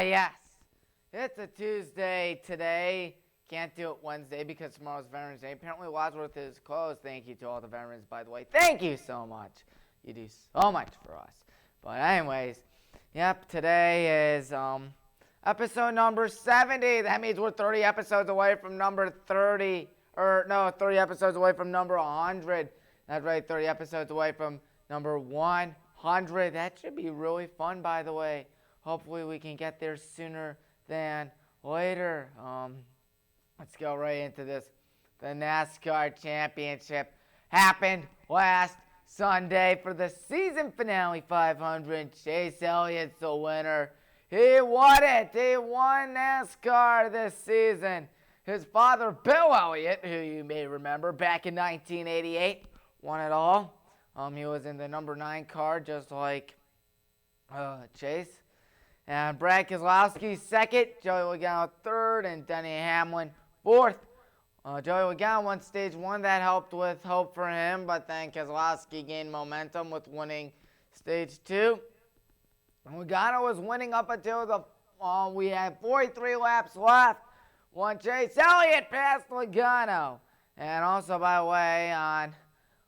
Yes. It's a Tuesday today. Can't do it Wednesday because tomorrow's Veterans Day. Apparently, Wadsworth is closed. Thank you to all the veterans, by the way. Thank you so much. You do so much for us. But anyways, yep, today is episode number 70. That means we're 30 episodes away from number 30. 30 episodes away from number 100. That's right, 30 episodes away from number 100. That should be really fun, by the way. Hopefully we can get there sooner than later. Let's go right into this. The NASCAR Championship happened last Sunday for the season finale 500. Chase Elliott's the winner. He won it. He won NASCAR this season. His father, Bill Elliott, who you may remember back in 1988, won it all. He was in the number 9 car, just like Chase. And Brad Keselowski second, Joey Logano third, and Denny Hamlin fourth. Joey Logano won stage 1. That helped with hope for him, but then Keselowski gained momentum with winning stage 2. Logano was winning up until we had 43 laps left. When Chase Elliott passed Logano. And also, by the way, on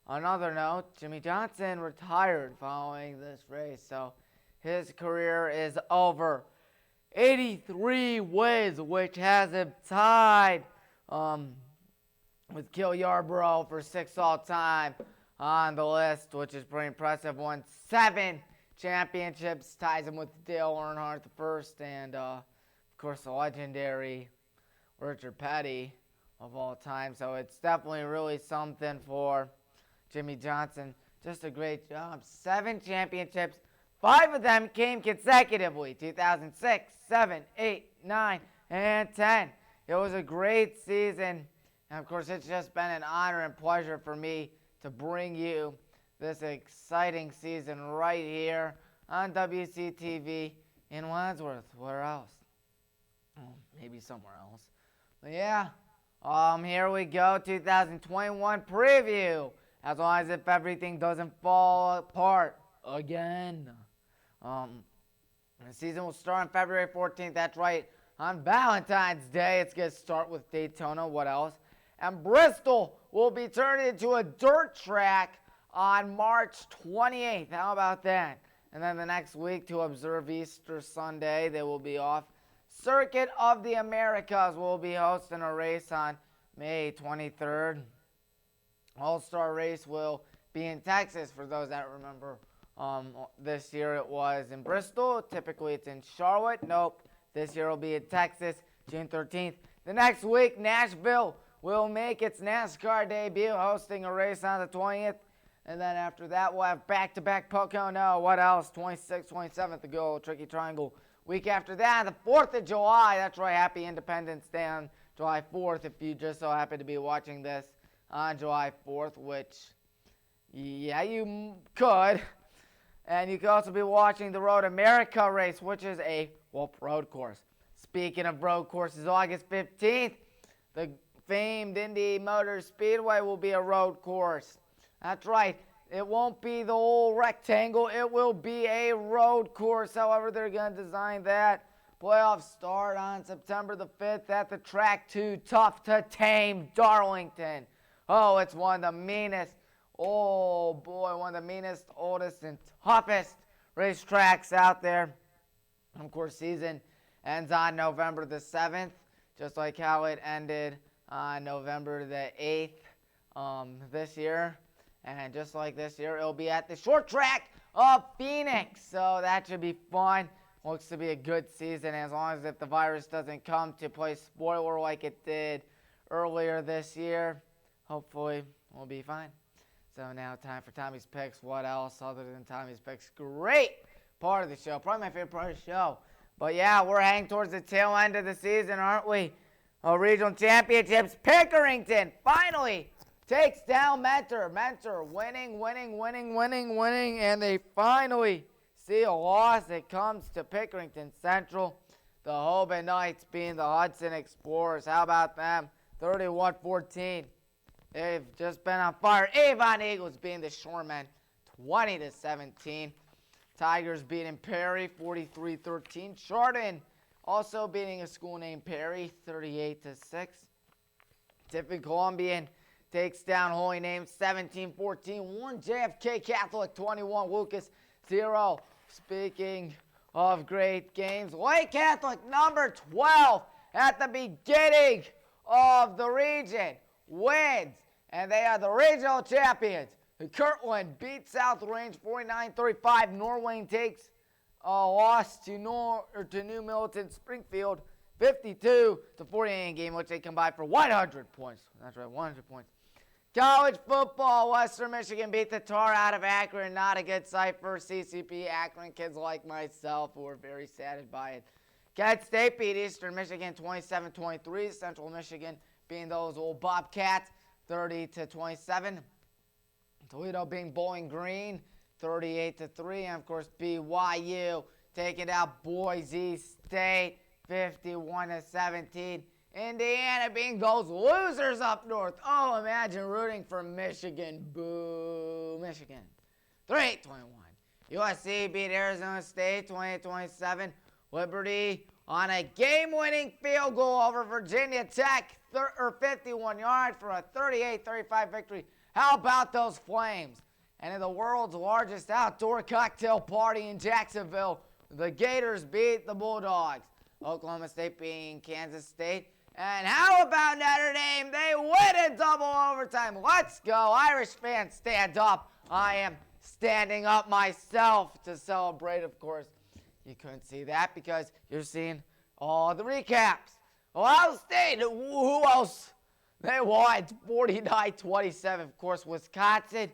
another note, Jimmy Johnson retired following this race, so his career is over. 83 wins, which has him tied with Gil Yarborough for 6th all-time on the list, which is pretty impressive. Won 7 championships, ties him with Dale Earnhardt the first, and of course the legendary Richard Petty of all time. So it's definitely really something for Jimmy Johnson. Just a great job. 7 championships. 5 of them came consecutively. 2006, 7, 8, 9, and 10. It was a great season. And of course, it's just been an honor and pleasure for me to bring you this exciting season right here on WCTV in Wadsworth. Where else? Oh, maybe somewhere else. But yeah, here we go, 2021 preview. As long as if everything doesn't fall apart again. The season will start on February 14th. That's right, on Valentine's Day. It's going to start with Daytona. What else? And Bristol will be turned into a dirt track on March 28th. How about that? And then the next week to observe Easter Sunday, they will be off. Circuit of the Americas will be hosting a race on May 23rd. All-Star race will be in Texas, for those that remember. This year it was in Bristol. Typically it's in Charlotte. Nope. This year it'll be in Texas, June 13th. The next week, Nashville will make its NASCAR debut, hosting a race on the 20th. And then after that, we'll have back-to-back Pocono. What else? 26th, 27th to go. Tricky Triangle. Week after that, the 4th of July. That's right. Happy Independence Day on July 4th. If you just so happen to be watching this on July 4th, which, yeah, you could. And you could also be watching the Road America race, which is a road course. Speaking of road courses, August 15th, the famed Indy Motor Speedway will be a road course. That's right. It won't be the old rectangle. It will be a road course. However, they're going to design that. Playoffs start on September the 5th at the track 2 Tough to Tame Darlington. Oh, it's one of the meanest, one of the meanest, oldest, and toughest racetracks out there. And of course, season ends on November the 7th, just like how it ended on November the 8th this year. And just like this year, it'll be at the short track of Phoenix. So that should be fun. Looks to be a good season, as long as if the virus doesn't come to play spoiler like it did earlier this year. Hopefully, we'll be fine. So now time for Tommy's Picks. What else other than Tommy's Picks? Great part of the show. Probably my favorite part of the show. But yeah, we're heading towards the tail end of the season, aren't we? Regional Championships. Pickerington finally takes down Mentor. Mentor winning. And they finally see a loss. It comes to Pickerington Central. The Hoban Knights being the Hudson Explorers. How about them? 31-14. They've just been on fire. Avon Eagles being the Shoremen. 20-17. Tigers beating Perry 43-13. Chardon also beating a school named Perry 38-6. Tiffin Columbian takes down Holy Name 17-14. 1 JFK Catholic 21, Lucas 0. Speaking of great games, Lake Catholic number 12 at the beginning of the region wins, and they are the regional champions. Kirtland beats South Range 49-35. Norwayne takes a loss to New Milton Springfield 52-48 game, which they combined for 100 points. That's right, 100 points. College football, Western Michigan beat the tar out of Akron. Not a good sight for CCP Akron kids like myself who are very saddened by it. Kent State beat Eastern Michigan 27-23. Central Michigan being those old Bobcats 30-27. Toledo being Bowling Green 38-3. And of course BYU taking out Boise State 51-17. Indiana being those losers up north. Oh, imagine rooting for Michigan. Boo, Michigan. 3-21. USC beat Arizona State 20-27. Liberty on a game-winning field goal over Virginia Tech, 51 yards for a 38-35 victory. How about those Flames? And in the world's largest outdoor cocktail party in Jacksonville, the Gators beat the Bulldogs. Oklahoma State beating Kansas State. And how about Notre Dame? They win in double overtime. Let's go. Irish fans, stand up. I am standing up myself to celebrate, of course. You couldn't see that because you're seeing all the recaps. Ohio State, who else? They won 49-27. Of course, Wisconsin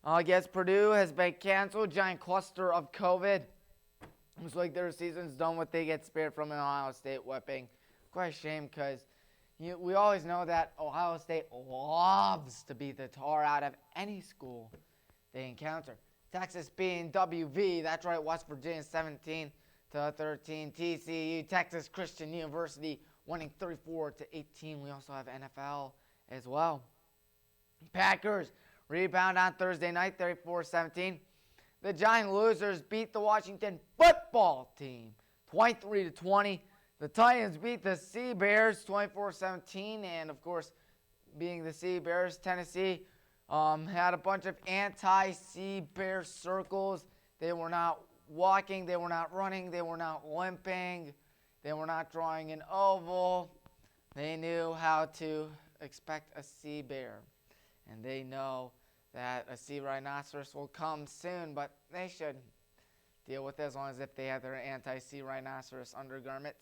against Purdue has been canceled. Giant cluster of COVID. Looks like their season's done what they get spared from an Ohio State whipping. Quite a shame because we always know that Ohio State loves to beat the tar out of any school they encounter. Texas beating WV, that's right, West Virginia 17-13. TCU, Texas Christian University winning 34-18. We also have NFL as well. Packers rebound on Thursday night, 34-17. The Giant losers beat the Washington football team 23-20. The Titans beat the Sea Bears 24-17, and of course, being the Sea Bears, Tennessee had a bunch of anti-Sea Bear circles. They were not walking, they were not running, they were not limping, they were not drawing an oval. They knew how to expect a sea bear, and they know that a sea rhinoceros will come soon, but they should deal with it as long as if they have their anti-sea rhinoceros undergarments.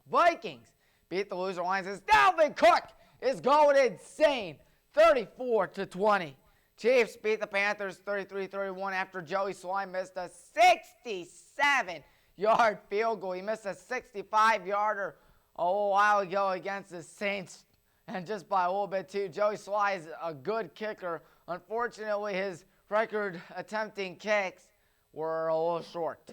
Vikings beat the loser Lions as Dalvin Cook is going insane, 34-20. Chiefs beat the Panthers 33-31 after Joey Slime missed a 67-yard field goal. He missed a 65-yarder a little while ago against the Saints, and just by a little bit too. Joey Slime is a good kicker. Unfortunately, his record attempting kicks were a little short.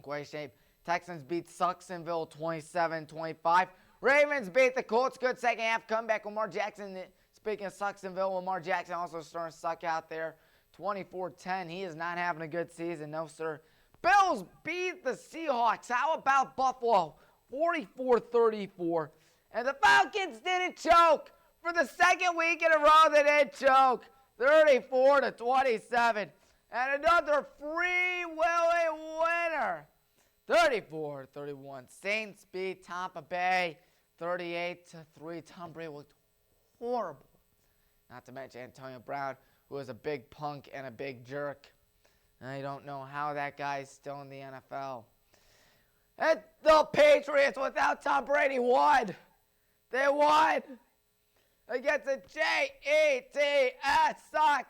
Quite a shame. Texans beat Sucksonville 27-25. Ravens beat the Colts. Good second half comeback. Lamar Jackson, speaking of Sucksonville, Lamar Jackson also starting to suck out there. 24-10. He is not having a good season. No, sir. Bills beat the Seahawks. How about Buffalo? 44-34. And the Falcons didn't choke. For the second week in a row, they didn't choke. 34-27. And another free Willy winner. 34-31. Saints beat Tampa Bay 38-3. Tom Brady looked horrible. Not to mention Antonio Brown, who is a big punk and a big jerk. I don't know how that guy's still in the NFL. And the Patriots, without Tom Brady, won. They won against the Jets. Suck.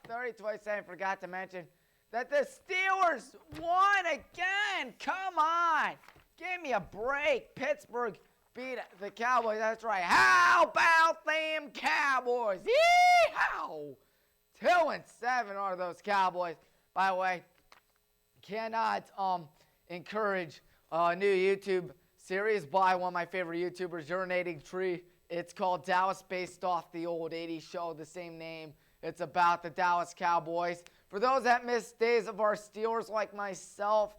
30-27. Forgot to mention that the Steelers won again. Come on. Give me a break. Pittsburgh beat the Cowboys. That's right. How about them Cowboys? Yeehaw! 2-7 are those Cowboys. By the way, cannot encourage a new YouTube series by one of my favorite YouTubers, Urinating Tree. It's called Dallas, based off the old 80s show, the same name. It's about the Dallas Cowboys. For those that miss days of our Steelers like myself,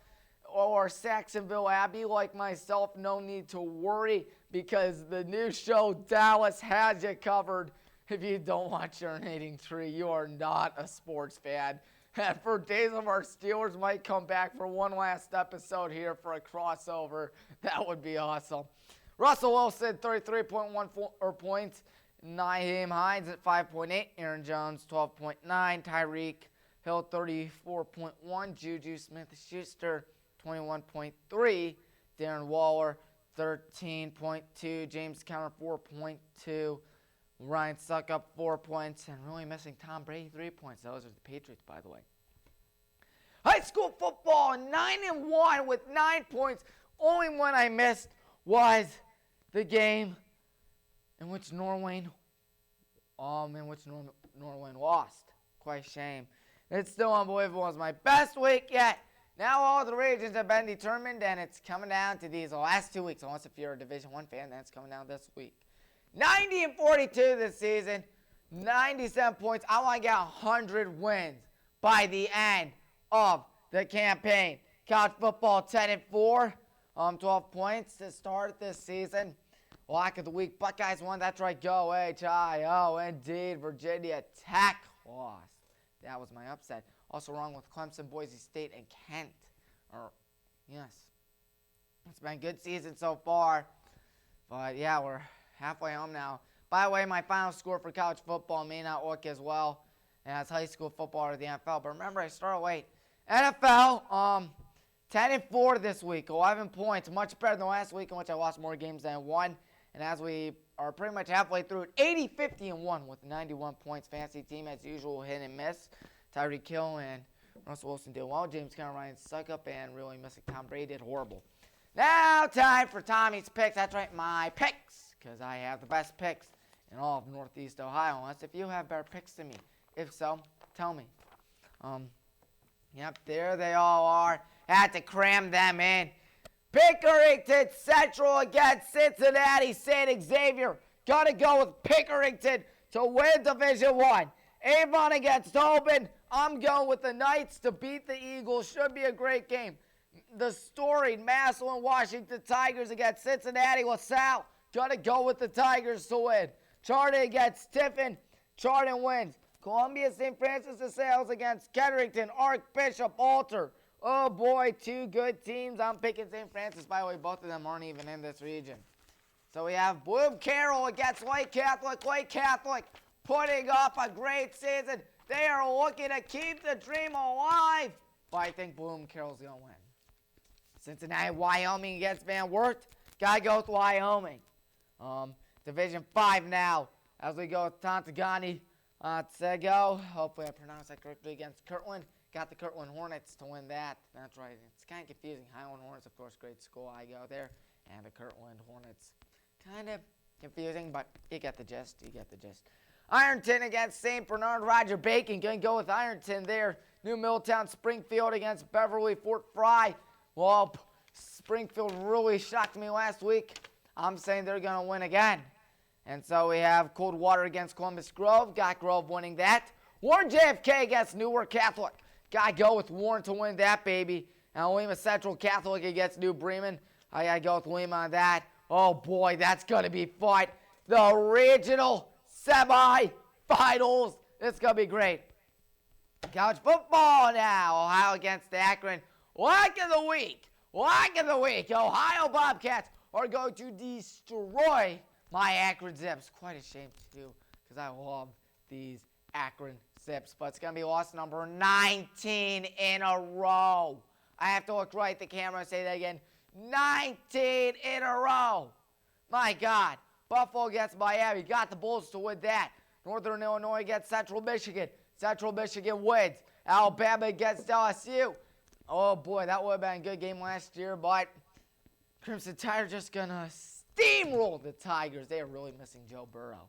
or Saxonville Abbey like myself, no need to worry because the new show Dallas has you covered. If you don't watch Urinating Tree, you are not a sports fan. And for Days of Our Steelers might come back for one last episode here for a crossover. That would be awesome. Russell Wilson, 33.14 points. Nyheim Hines at 5.8. Aaron Jones, 12.9. Tyreek Hill, 34.1. Juju Smith-Schuster, 21.3. Darren Waller, 13.2. James Conner, 4.2. Ryan Suckup, 4 points. And really missing Tom Brady, 3 points. Those are the Patriots, by the way. High school football, 9-1 with 9 points. Only one I missed was the game in which Norwayne lost. Quite a shame. It's still unbelievable. It was my best week yet. Now all the regions have been determined, and it's coming down to these last 2 weeks. Unless if you're a Division I fan, that's coming down this week. 90-42 this season, 97 points. I want to get 100 wins by the end of the campaign. College football 10-4, 12 points to start this season. Lock of the week, Buckeyes won. That's right, go H-I-O. Indeed, Virginia Tech lost. That was my upset. Also wrong with Clemson, Boise State, and Kent. Yes, it's been a good season so far. But yeah, we're halfway home now. By the way, my final score for college football may not look as well as high school football or the NFL. But remember, I started late. NFL, 10-4 this week, 11 points, much better than last week in which I lost more games than I won. And as we are pretty much halfway through it, 80-50-1 with 91 points. Fantasy team as usual, hit and miss. Tyreek Hill and Russell Wilson did well. James Conner, Ryan Suckup, and really missing Tom Brady did horrible. Now time for Tommy's picks. That's right, my picks, because I have the best picks in all of Northeast Ohio. Unless if you have better picks than me. If so, tell me. Yep, there they all are. Had to cram them in. Pickerington Central against Cincinnati St. Xavier. Got to go with Pickerington to win Division I. Avon against Tobin. I'm going with the Knights to beat the Eagles. Should be a great game. The storied Massillon Washington Tigers against Cincinnati LaSalle. Got to go with the Tigers to win. Chardon against Tiffin. Chardon wins. Columbia St. Francis de Sales against Ketterington. Archbishop Alter. Oh boy, two good teams. I'm picking St. Francis. By the way, both of them aren't even in this region. So we have Bloom Carroll against White Catholic. White Catholic putting up a great season. They are looking to keep the dream alive. But I think Bloom Carroll's going to win. Cincinnati, Wyoming against Van Wert. Got to go with Wyoming. Division 5 now as we go with Tontagani. Tsego. Hopefully I pronounced that correctly against Kirtland. Got the Kirtland Hornets to win that. That's right. It's kind of confusing. Highland Hornets, of course, great school. I go there. And the Kirtland Hornets. Kind of confusing, but you get the gist. You get the gist. Ironton against St. Bernard. Roger Bacon going to go with Ironton there. New Middletown Springfield against Beverly Fort Fry. Well, Springfield really shocked me last week. I'm saying they're going to win again. And so we have Coldwater against Columbus Grove. Got Grove winning that. Warren JFK against Newark Catholic. Got to go with Warren to win that, baby. And Lima Central Catholic against New Bremen. I got to go with Lima on that. Oh, boy, that's going to be fun. The regional semi-finals. It's going to be great. College football now. Ohio against Akron. Lock of the week. Lock of the week. Ohio Bobcats are going to destroy my Akron Zips. Quite a shame, too, because I love these Akron Zips. But it's going to be loss number 19 in a row. I have to look right at the camera and say that again. 19 in a row. My God. Buffalo against Miami. Got the Bulls to win that. Northern Illinois against Central Michigan. Central Michigan wins. Alabama against LSU. Oh, boy, that would have been a good game last year, but Crimson Tide are just going to steamroll the Tigers. They are really missing Joe Burrow.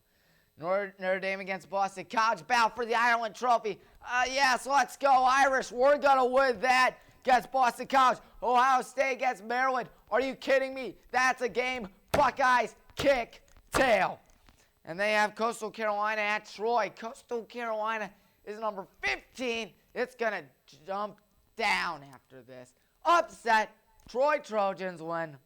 Notre Dame against Boston College. Battle for the Ireland Trophy. Yes, let's go Irish. We're going to win that against Boston College. Ohio State against Maryland. Are you kidding me? That's a game. Buckeyes kick tail. And they have Coastal Carolina at Troy. Coastal Carolina is number 15. It's going to jump down after this. upset. Troy Trojans win.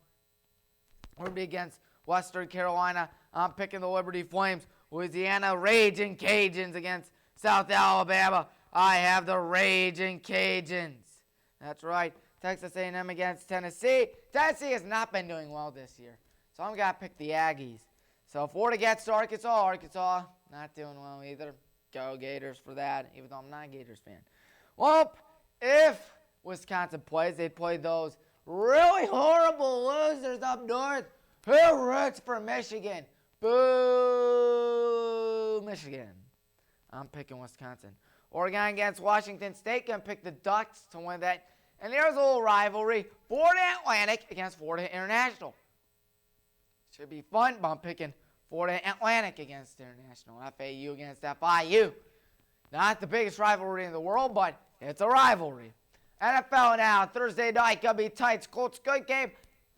We're going to be against Western Carolina. I'm picking the Liberty Flames. Louisiana Raging Cajuns against South Alabama. I have the Raging Cajuns. That's right. Texas A&M against Tennessee. Tennessee has not been doing well this year, so I'm going to pick the Aggies. So Florida gets to Arkansas. Arkansas not doing well either. Go Gators for that, even though I'm not a Gators fan. Well, if Wisconsin plays, they play those really horrible losers up north. Who roots for Michigan? Boo, Michigan. I'm picking Wisconsin. Oregon against Washington State. Going to pick the Ducks to win that. And there's a little rivalry. Florida Atlantic against Florida International. Should be fun, but I'm picking Florida Atlantic against International. FAU against FIU. Not the biggest rivalry in the world, but it's a rivalry. NFL now, Thursday night, going to be tight. Colts, good game.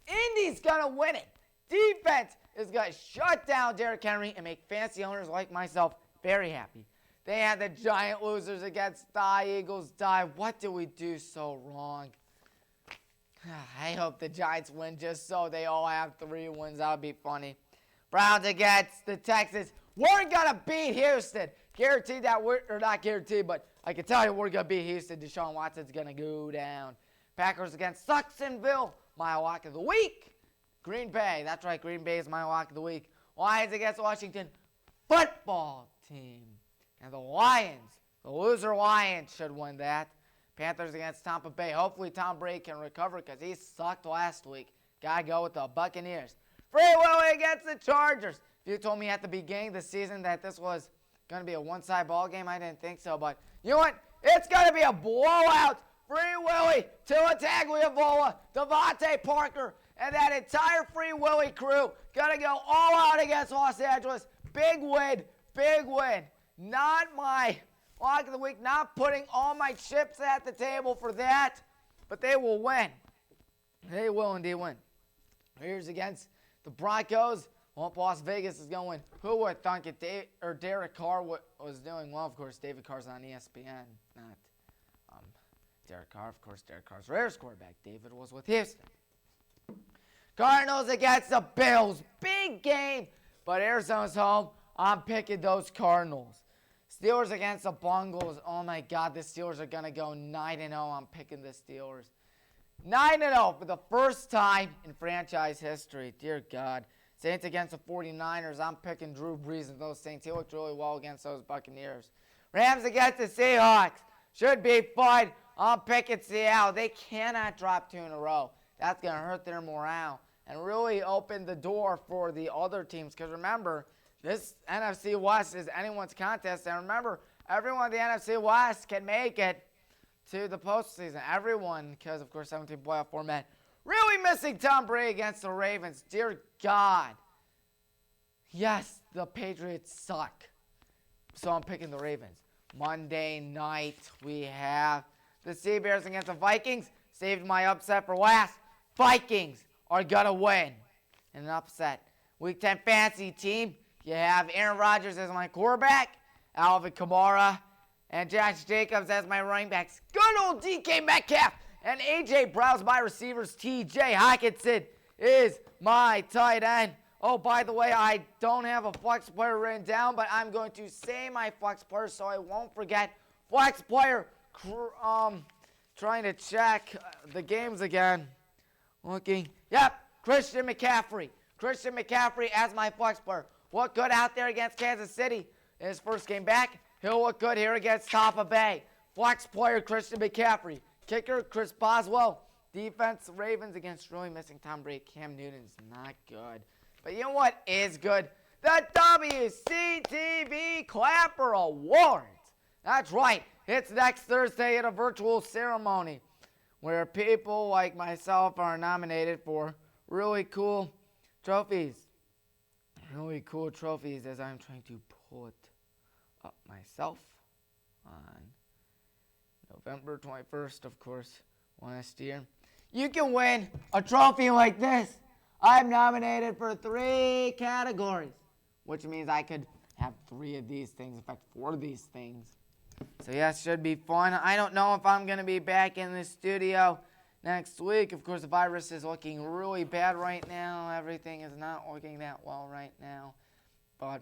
Indy's going to win it. Defense is going to shut down Derrick Henry and make fantasy owners like myself very happy. They had the giant losers against the Eagles die. What did we do so wrong? I hope the Giants win just so they all have 3 wins. That would be funny. Browns against the Texans. We're going to beat Houston. Guaranteed that or not guaranteed, but I can tell you we're going to beat Houston. Deshaun Watson's going to go down. Packers against Jacksonville. My lock of the week. Green Bay. That's right, Green Bay is my lock of the week. Lions against Washington football team. And the Lions, the loser Lions should win that. Panthers against Tampa Bay. Hopefully Tom Brady can recover because he sucked last week. Got to go with the Buccaneers. Free Willy against the Chargers. If you told me at the beginning of the season that this was going to be a one-side ball game, I didn't think so. But you know what? It's going to be a blowout. Free Willy, Tua Tagovailoa, Devontae Parker, and that entire Free Willy crew going to go all out against Los Angeles. Big win, big win. Not my lock of the week, not putting all my chips at the table for that, but they will win. They will indeed win. Here's against the Broncos. Well, Las Vegas is going to win. Who would thunk it? Derek Carr was doing well. Of course, David Carr's on ESPN, not Derek Carr. Of course, Derek Carr's Raiders quarterback. David was with Houston. Cardinals against the Bills. Big game, but Arizona's home. I'm picking those Cardinals. Steelers against the Bengals. Oh, my God. The Steelers are going to go 9-0. I'm picking the Steelers. 9-0 for the first time in franchise history. Dear God. Saints against the 49ers. I'm picking Drew Brees and those Saints. He looked really well against those Buccaneers. Rams against the Seahawks. Should be fun. I'm picking Seattle. They cannot drop 2 in a row. That's going to hurt their morale and really open the door for the other teams. Because remember, this NFC West is anyone's contest. And remember, everyone in the NFC West can make it to the postseason. Everyone, because, of course, 17 playoff format. Really missing Tom Brady against the Ravens. Dear God. Yes, the Patriots suck. So I'm picking the Ravens. Monday night, we have the Sea Bears against the Vikings. Saved my upset for last. Vikings are going to win in an upset. Week 10 fantasy team. You have Aaron Rodgers as my quarterback, Alvin Kamara, and Josh Jacobs as my running backs. Good old DK Metcalf and A.J. Brown's my receivers. T.J. Hockenson is my tight end. Oh, by the way, I don't have a flex player written down, but I'm going to say my flex player so I won't forget. Flex player, trying to check the games again. Looking. Yep, Christian McCaffrey. Christian McCaffrey as my flex player. Looked good out there against Kansas City in his first game back. He'll look good here against Tampa Bay. Flex player Christian McCaffrey. Kicker Chris Boswell. Defense Ravens against really missing Tom Brady. Cam Newton's not good. But you know what is good? The WCTV Clapper Awards. That's right. It's next Thursday at a virtual ceremony where people like myself are nominated for really cool trophies. Really cool trophies as I'm trying to pull it up myself on November 21st, of course, last year. You can win a trophy like this. I'm nominated for 3 categories, which means I could have 3 of these things, in fact, 4 of these things. So, yes, should be fun. I don't know if I'm going to be back in the studio next week. Of course, the virus is looking really bad right now. Everything is not looking that well right now. But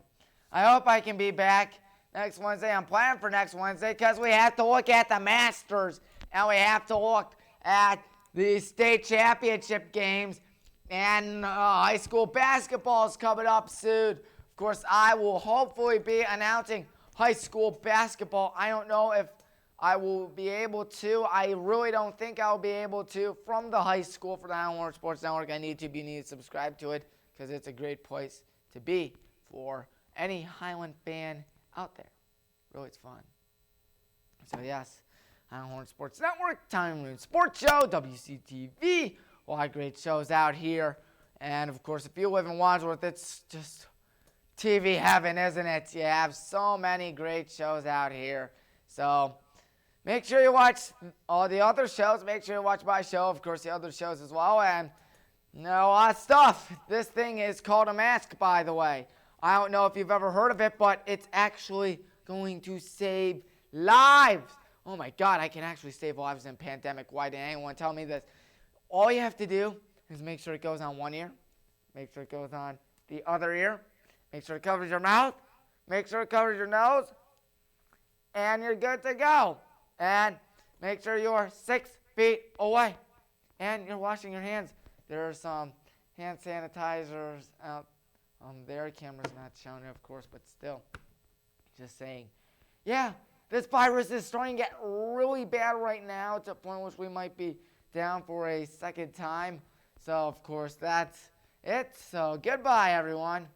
I hope I can be back next Wednesday. I'm planning for next Wednesday because we have to look at the Masters and we have to look at the state championship games, and high school basketball is coming up soon. Of course, I will hopefully be announcing high school basketball. I don't know if I will be able to. I really don't think I'll be able to from the high school for the Highland and Baldwin Sports Network on YouTube. You need to subscribe to it because it's a great place to be for any Highland fan out there. Really, it's fun. So, yes. Highland Sports Network, Tommy Maroon Sports Show, WCTV, a lot of great shows out here. And, of course, if you live in Wadsworth, it's just TV heaven, isn't it? You have so many great shows out here. So make sure you watch all the other shows. Make sure you watch my show, of course, the other shows as well. And, a lot of stuff. This thing is called a mask, by the way. I don't know if you've ever heard of it, but it's actually going to save lives. Oh my God, I can actually save lives in a pandemic. Why didn't anyone tell me this? All you have to do is make sure it goes on one ear. Make sure it goes on the other ear. Make sure it covers your mouth. Make sure it covers your nose. And you're good to go. And make sure you're 6 feet away. And you're washing your hands. There are some hand sanitizers out there. Camera's not showing it, of course, but still. Just saying. Yeah. This virus is starting to get really bad right now to a point which we might be down for a second time. So, of course, that's it. So, goodbye, everyone.